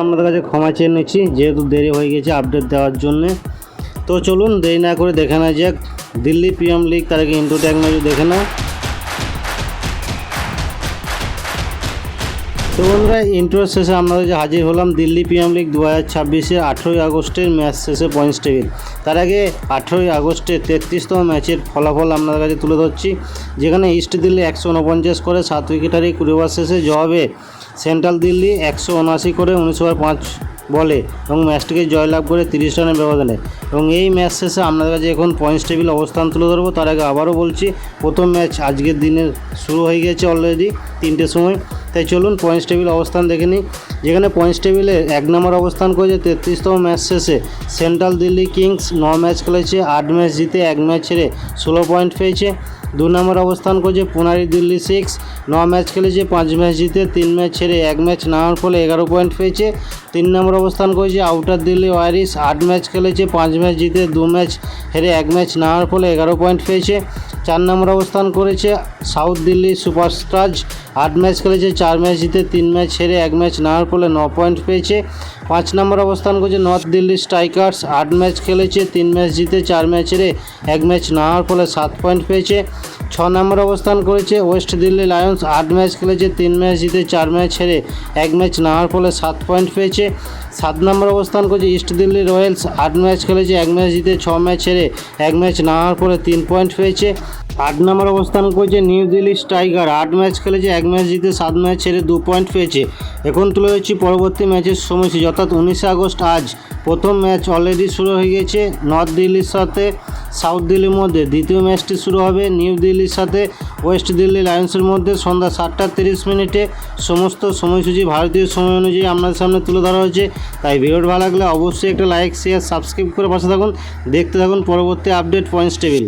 আপনাদের কাছে ক্ষমা চেয়ে নিচ্ছি যেহেতু দেরি হয়ে গেছে আপডেট দেওয়ার জন্য। তো চলুন দেরি না করে দেখে নেওয়া যাক দিল্লি প্রিমিয়ার লিগ তার আগে ইন্ট্রো ট্যাগ ম্যাচ দেখে নাও। তো বন্ধুরা ইন্ট্রোর শেষে আপনাদের যে হাজির হলাম দিল্লি প্রিমিয়ার লিগ 2026-এর 18ই আগস্টের ম্যাচ শেষে পয়েন্টস টেবিল। তার আগে 18ই আগস্টের 33তম ম্যাচের ফলাফল আপনাদের কাছে তুলে ধরছি, যেখানে ইস্ট দিল্লি 149 করে 7 উইকেট হারিয়ে 20 ওভার শেষে জবাবে সেন্ট্রাল দিল্লি 179 করে 19 ওভার 5 বলে এবং ম্যাচটিকে জয়লাভ করে 30 রানের ব্যবধানে। এবং এই ম্যাচ শেষে আপনাদের কাছে এখন পয়েন্টস টেবিল অবস্থান তুলে ধরবো। তার আগে আবারও বলছি প্রথম ম্যাচ আজকের দিনে শুরু হয়ে গেছে অলরেডি 3টের সময়। তাই চলুন পয়েন্টস টেবিল অবস্থান দেখে নিই, যেখানে পয়েন্টস টেবিলে 1 নম্বর অবস্থান করেছে 33তম ম্যাচ শেষে সেন্ট্রাল দিল্লি কিংস। 9 ম্যাচ খেলেছে, 8 ম্যাচ জিতে 1 ম্যাচ ছেড়ে 16 পয়েন্ট পেয়েছে। 2 নম্বর অবস্থান করেছে পুনারি দিল্লি 6। 9 ম্যাচ খেলেছে, 5 ম্যাচ জিতে 3 ম্যাচ ছেড়ে 1 ম্যাচ নেওয়ার ফলে 11 পয়েন্ট পেয়েছে। 3 নম্বর অবস্থান করেছে আউটার দিল্লি ওয়ারিস। 8 ম্যাচ খেলেছে, 5 ম্যাচ জিতে 2 ম্যাচ হেরে 1 ম্যাচ নেওয়ার ফলে 11 পয়েন্ট পেয়েছে। 4 নম্বর অবস্থান করেছে সাউথ দিল্লি সুপারস্টার্স। 8 ম্যাচ খেলেছে, 4 ম্যাচ জিতে 3 ম্যাচ হেরে 1 ম্যাচ নেওয়ার ফলে 9 পয়েন্ট পেয়েছে। 5 নম্বর অবস্থান করেছে নর্থ দিল্লি স্ট্রাইকার্স। 8 ম্যাচ খেলেছে, 3 ম্যাচ জিতে 4 ম্যাচ হেরে 1 ম্যাচ নেওয়ার ফলে 7 পয়েন্ট পেয়েছে। 6 নম্বর অবস্থান করেছে ওয়েস্ট দিল্লি লায়ন্স। 8 ম্যাচ খেলেছে, 3 ম্যাচ জিতে 4 ম্যাচ হেরে 1 ম্যাচ নেওয়ার ফলে 7 পয়েন্ট পেয়েছে। 7 নম্বর অবস্থান করেছে ইস্ট দিল্লি রয়্যালস। 8 ম্যাচ খেলেছে, 1 ম্যাচ জিতে 6 ম্যাচ হেরে 1 ম্যাচ নেওয়ার ফলে 3 পয়েন্ট পেয়েছে। 8 নম্বর অবস্থান করেছে নিউ দিল্লি স্ট্রাইকার। 8 ম্যাচ খেলেছে, 1 ম্যাচ জিতে 7 ম্যাচ হেরে 2 পয়েন্ট পেয়েছে। এখন তুলে হচ্ছে পরবর্তী ম্যাচের সময়সূচি, অর্থাৎ 19 আগস্ট আজ প্রথম ম্যাচ অলরেডি শুরু হয়ে গেছে নর্থ দিল্লির সাথে সাউথ দিল্লির মধ্যে। দ্বিতীয় ম্যাচটি শুরু হবে নিউ দিল্লির সাথে ওয়েস্ট দিল্লি লায়ন্সের মধ্যে সন্ধ্যা 7:30 সমস্ত সময়সূচি ভারতীয় সময় অনুযায়ী আপনাদের সামনে তুলে ধরা হয়েছে। তাই ভিডিওটি ভালো লাগলে অবশ্যই একটা লাইক শেয়ার সাবস্ক্রাইব করে পাশে থাকুন, দেখতে থাকুন পরবর্তী আপডেট পয়েন্টস টেবিল।